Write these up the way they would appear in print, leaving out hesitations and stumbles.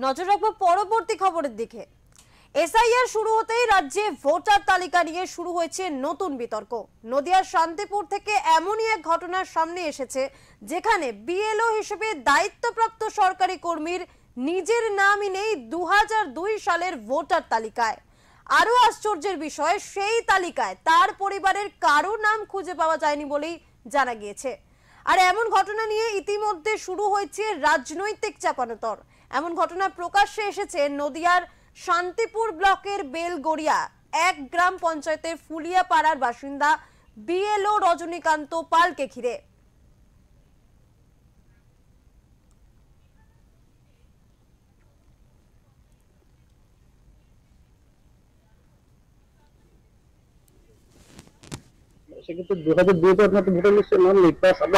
নজর রাখবো পরবর্তী খবরের দিকে। এসআইআর শুরু হতেই রাজ্যে ভোটার তালিকা নিয়ে শুরু হয়েছে নতুন বিতর্ক। নদিয়ার শান্তিপুর থেকে এমনই এক ঘটনার সামনে এসেছে যেখানে বিএলও হিসেবে দায়িত্বপ্রাপ্ত সরকারি কর্মীর নিজের নামই নেই 2002 সালের ভোটার তালিকায়। আরো আশ্চর্যের বিষয়, সেই তালিকায় তার পরিবারের কারো নাম খুঁজে পাওয়া যায়নি বলেই জানা গিয়েছে। আর এমন ঘটনা নিয়ে ইতিমধ্যে শুরু হয়েছে রাজনৈতিক চাপানোতর। এমন ঘটনা প্রকাশ্যে এসেছে নদিয়ার শান্তিপুর ব্লকের বেলগড়িয়া এক গ্রাম পঞ্চায়েতের ফুলিয়া পাড়ার বাসিন্দা বিএলও রজনীকান্ত পালকে ঘিরে। সেক্ষেত্রে 2002 আপনার তো ভোটার লিস্টে নাম নেই।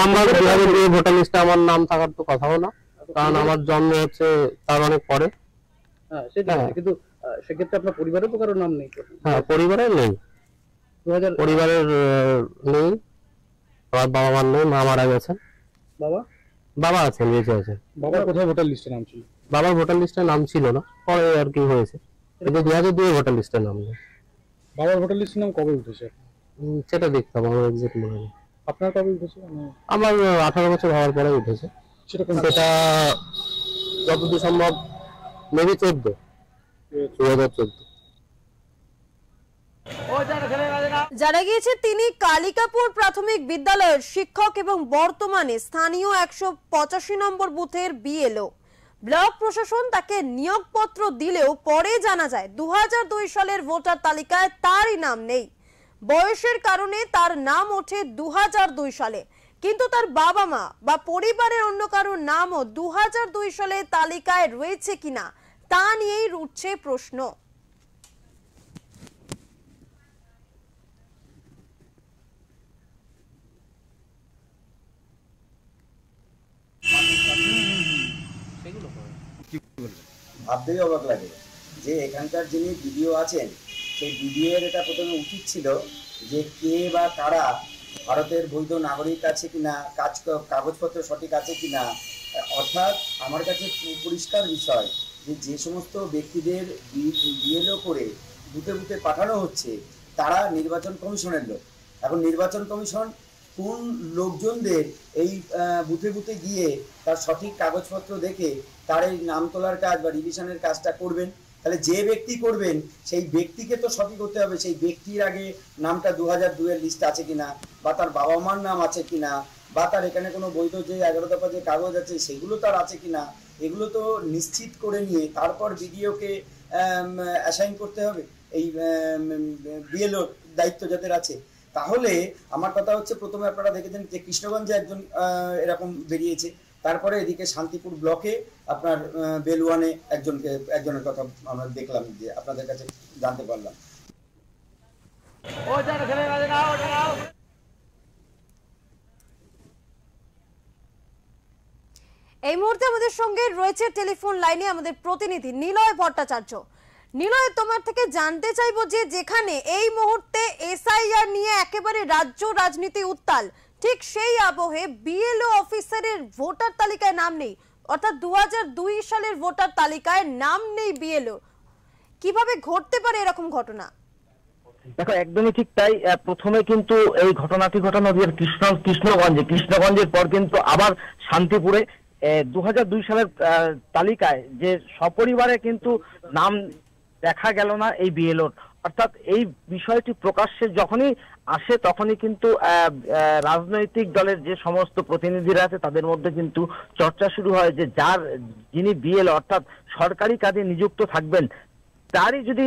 আমার 2002 ভোটার লিস্টে আমার নাম থাকার তো কথাও না, কারণ আমার জন্ম হচ্ছে তার অনেক পরে। হ্যাঁ সেটা, কিন্তু সেক্ষেত্রে আপনার পরিবারের তো কারো নাম নেই। হ্যাঁ, পরিবারের নেই, 2000 পরিবারের নেই। আমার বাবা মার নেই, মা মারা গেছেন। বাবা আছেন, বেঁচে আছেন। বাবার কোথায় ভোটার লিস্টে নাম ছিল? বাবার ভোটার লিস্টে নাম ছিল না, পরে আর কি হয়েছে। কিন্তু 2002 ভোটার লিস্টে নাম নেই। বাবার ভোটার লিস্টে নাম কবে উঠেছে সেটা দেখতাম, আমার এক্সাক্ট মনে নেই। আপনার কবে উঠেছে? আমার 18 বছর হওয়ার পরে উঠেছে। সেটা যতদূর সম্ভব মেবি 2014। জানা গিয়েছে তিনি কালিকাপুর প্রাথমিক বিদ্যালয়ের শিক্ষক এবং বর্তমানে স্থানীয় 185 নম্বর বুথের বিএলও। ব্লক প্রশাসন তাকে নিয়োগপত্র দিলেও পরে জানা যায় 2002 সালের ভোটার তালিকায় তারই নাম নেই। বয়সের কারণে তার নাম ওঠে 2002 সালে, কিন্তু তার বাবা মা বা পরিবারের অন্য কারোর নামও 2002 সালে তালিকায় রয়েছে কিনা তা নিয়েই উঠছে প্রশ্ন। ভাবতেই অবাক লাগে যে এখানকার যিনি বিডিও আছেন সেই বিডিওর এটা প্রথমে উচিত ছিল যে কে বা কারা ভারতের বৈধ নাগরিক আছে কিনা, কাগজপত্র সঠিক আছে কিনা। অর্থাৎ আমার কাছে পরিষ্কার বিষয় যে সমস্ত ব্যক্তিদের বিএলও করে বুথে বুথে পাঠানো হচ্ছে তারা নির্বাচন কমিশনের লোক। এখন নির্বাচন কমিশন কোন লোকজনদের এই বুথে বুথে গিয়ে তার সঠিক কাগজপত্র দেখে তার এই নাম তোলার কাজ বা রিভিশনের কাজটা করবেন? তাহলে যে ব্যক্তি করবেন সেই ব্যক্তিকে তো সঠিক হতে হবে। সেই ব্যক্তির আগে নামটা 2002 এর লিস্ট আছে কিনা, বা তার বাবা মার নাম আছে কিনা, বা তার এখানে কোনো বৈধ যে 11 দফা যে কাগজ আছে সেগুলো তার আছে কিনা, এগুলো তো নিশ্চিত করে নিয়ে তারপর বিডিওকে অ্যাসাইন করতে হবে এই বিএলও দায়িত্ব যাদের আছে। তাহলে আমার কথা হচ্ছে, প্রথমে আপনারা দেখেছেন যে কৃষ্ণগঞ্জে একজন এরকম বেরিয়েছে, তারপরে এদিকে শান্তিপুর ব্লকে আপনার বেলুয়ানে একজনের কথা আমরা দেখলাম, যে আপনাদের কাছে জানতে পারলাম। এই মুহূর্তে আমাদের সঙ্গে রয়েছে টেলিফোন লাইনে আমাদের প্রতিনিধি নিলয় ভট্টাচার্য। নিলয়, তোমার থেকে জানতে চাইবো যে যেখানে এই মুহূর্তে এসআইআর নিয়ে একেবারে রাজ্য রাজনীতি উত্তাল, ঠিক সেই আবহে বিএলও অফিসারের ভোটার তালিকায় নাম নেই, অর্থাৎ 2002 সালের ভোটার তালিকায় নাম নেই বিএলও। কিভাবে ঘটতে পারে এরকম ঘটনা? দেখো, একদমই ঠিক তাই। প্রথমে কিন্তু এই ঘটনাটি ঘটানো নদীর কৃষ্ণগঞ্জের পর কিন্তু আবার শান্তিপুরে 2002 সালের তালিকায় যে সপরিবারে কিন্তু নাম দেখা গেল না এই বিএলওর। অর্থাৎ এই বিষয়টি প্রকাশ্যে যখনই আসে তখনই কিন্তু রাজনৈতিক দলের যে সমস্ত প্রতিনিধিরা আছে তাদের মধ্যে কিন্তু চর্চা শুরু হয় যে যিনি বিএলও অর্থাৎ সরকারি কাজে নিযুক্ত থাকবেন তারই যদি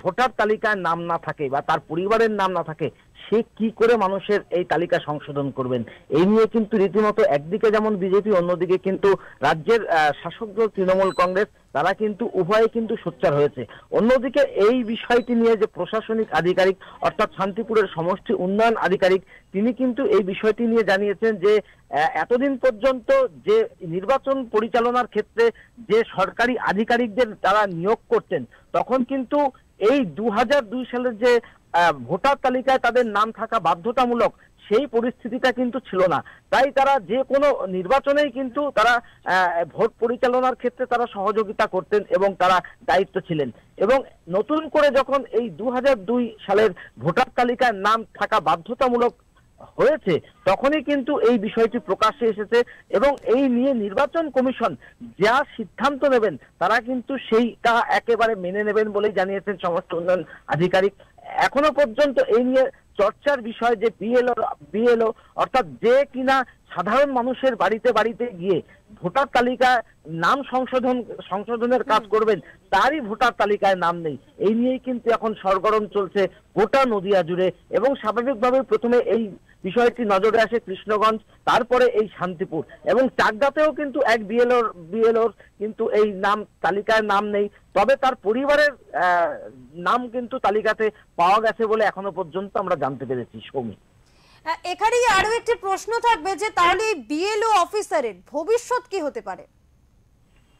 ভোটার তালিকায় নাম না থাকে বা তার পরিবারের নাম না থাকে, সে কি করে মানুষের এই তালিকা সংশোধন করবেন? এই নিয়ে কিন্তু রীতিমতো একদিকে যেমন বিজেপি, অন্যদিকে কিন্তু রাজ্যের শাসক দল তৃণমূল কংগ্রেস, তারা কিন্তু উভয়ে কিন্তু সোচ্চার হয়েছে। অন্যদিকে এই বিষয়টি নিয়ে যে প্রশাসনিক আধিকারিক অর্থাৎ শান্তিপুরের সমষ্টি উন্নয়ন আধিকারিক, তিনি কিন্তু এই বিষয়টি নিয়ে জানিয়েছেন যে এতদিন পর্যন্ত যে নির্বাচন পরিচালনার ক্ষেত্রে যে সরকারি আধিকারিকদের তারা নিয়োগ করতেন, তখন কিন্তু এই 2002 সালের যে ভোটার তালিকায় তাদের নাম থাকা বাধ্যতামূলক, সেই পরিস্থিতিটা কিন্তু ছিল না। তাই তারা যে কোনো নির্বাচনেই কিন্তু তারা ভোট পরিচালনার ক্ষেত্রে তারা সহযোগিতা করতেন এবং তারা দায়িত্ব ছিলেন। এবং নতুন করে যখন এই 2002 সালের ভোটার তালিকায় নাম থাকা বাধ্যতামূলক হয়েছে, তখনই কিন্তু এই বিষয়টি প্রকাশ্যে এসেছে এবং এই নিয়ে নির্বাচন কমিশন যা সিদ্ধান্ত নেবেন তারা কিন্তু সেইটা একেবারে মেনে নেবেন বলেই জানিয়েছেন সমস্ত উন্নয়ন আধিকারিক। এখনো পর্যন্ত এই নিয়ে চর্চার বিষয় যে বিএলও অর্থাৎ যে কিনা সাধারণ মানুষের বাড়িতে বাড়িতে গিয়ে ভোটার তালিকায় নাম সংশোধনের কাজ করবেন, তারই ভোটার তালিকায় নাম নেই। এই নিয়েই কিন্তু এখন সরগরম চলছে গোটা নদিয়া জুড়ে। এবং স্বাভাবিকভাবে প্রথমে এই বিষয়টি নজরে আসে কৃষ্ণগঞ্জ, তারপরে এই শান্তিপুর এবং চাকদাতেও কিন্তু এক বিএলওর কিন্তু এই নাম তালিকায় নাম নেই, তবে তার পরিবারের নাম কিন্তু তালিকাতে পাওয়া গেছে বলে এখনো পর্যন্ত আমরা জানতে পেরেছি। সৌমি, এখানেই আরো একটি প্রশ্ন থাকবে যে তাহলে এই বিএলও অফিসারের ভবিষ্যৎ কি হতে পারে?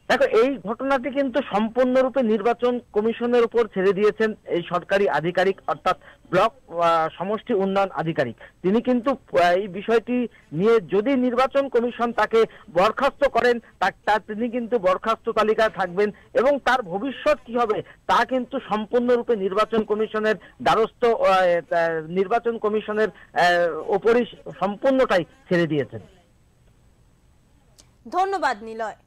দেখো, এই ঘটনাটি কিন্তু সম্পূর্ণরূপে নির্বাচন কমিশনের উপর ছেড়ে দিয়েছেন এই সরকারি আধিকারিক অর্থাৎ ব্লক সমষ্টি উন্নয়ন আধিকারিক। তিনি কিন্তু এই বিষয়টি নিয়ে যদি নির্বাচন কমিশন তাকে বরখাস্ত করেন তিনি কিন্তু বরখাস্ত তালিকায় থাকবেন এবং তার ভবিষ্যৎ কি হবে তা কিন্তু সম্পূর্ণরূপে নির্বাচন কমিশনের দ্বারস্থ নির্বাচন কমিশনের ওপরই সম্পূর্ণটাই ছেড়ে দিয়েছেন। ধন্যবাদ নিলয়।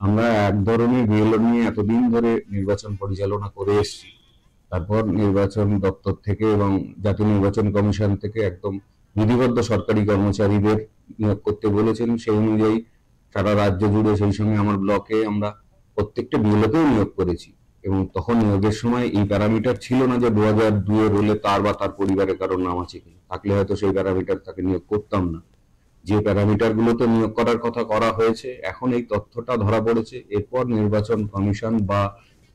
আমরা এক ধরনের বিএলও নিয়ে এতদিন ধরে নির্বাচন পরিচালনা করে এসেছি। তারপর নির্বাচন দপ্তর থেকে এবং জাতীয় নির্বাচন কমিশন থেকে একদম বিধিবদ্ধ সরকারি কর্মচারীদের নিয়োগ করতে বলেছেন। সেই অনুযায়ী সারা রাজ্য জুড়ে, সেই সঙ্গে আমার ব্লকে আমরা প্রত্যেকটা বিএলওকেও নিয়োগ করেছি। এবং তখন নিয়োগের সময় এই প্যারামিটার ছিল না যে 2002 হলে তার বা তার পরিবারের কারোর নাম আছে কিনা, থাকলে হয়তো সেই প্যারামিটার তাকে নিয়োগ করতাম না। যে প্যারামিটার গুলোতে নিয়োগ করার কথা করা হয়েছে, এখন এই তথ্যটা ধরা পড়েছে। এরপর নির্বাচন কমিশন বা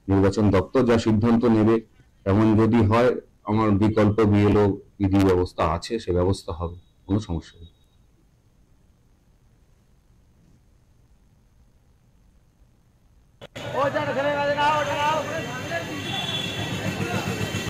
নির্বাচন দপ্তর যা সিদ্ধান্ত নেবে, এমন যদি হয় আমার বিকল্প বিএলও বিধি ব্যবস্থা আছে, সে ব্যবস্থা হবে, কোনো সমস্যা নেই।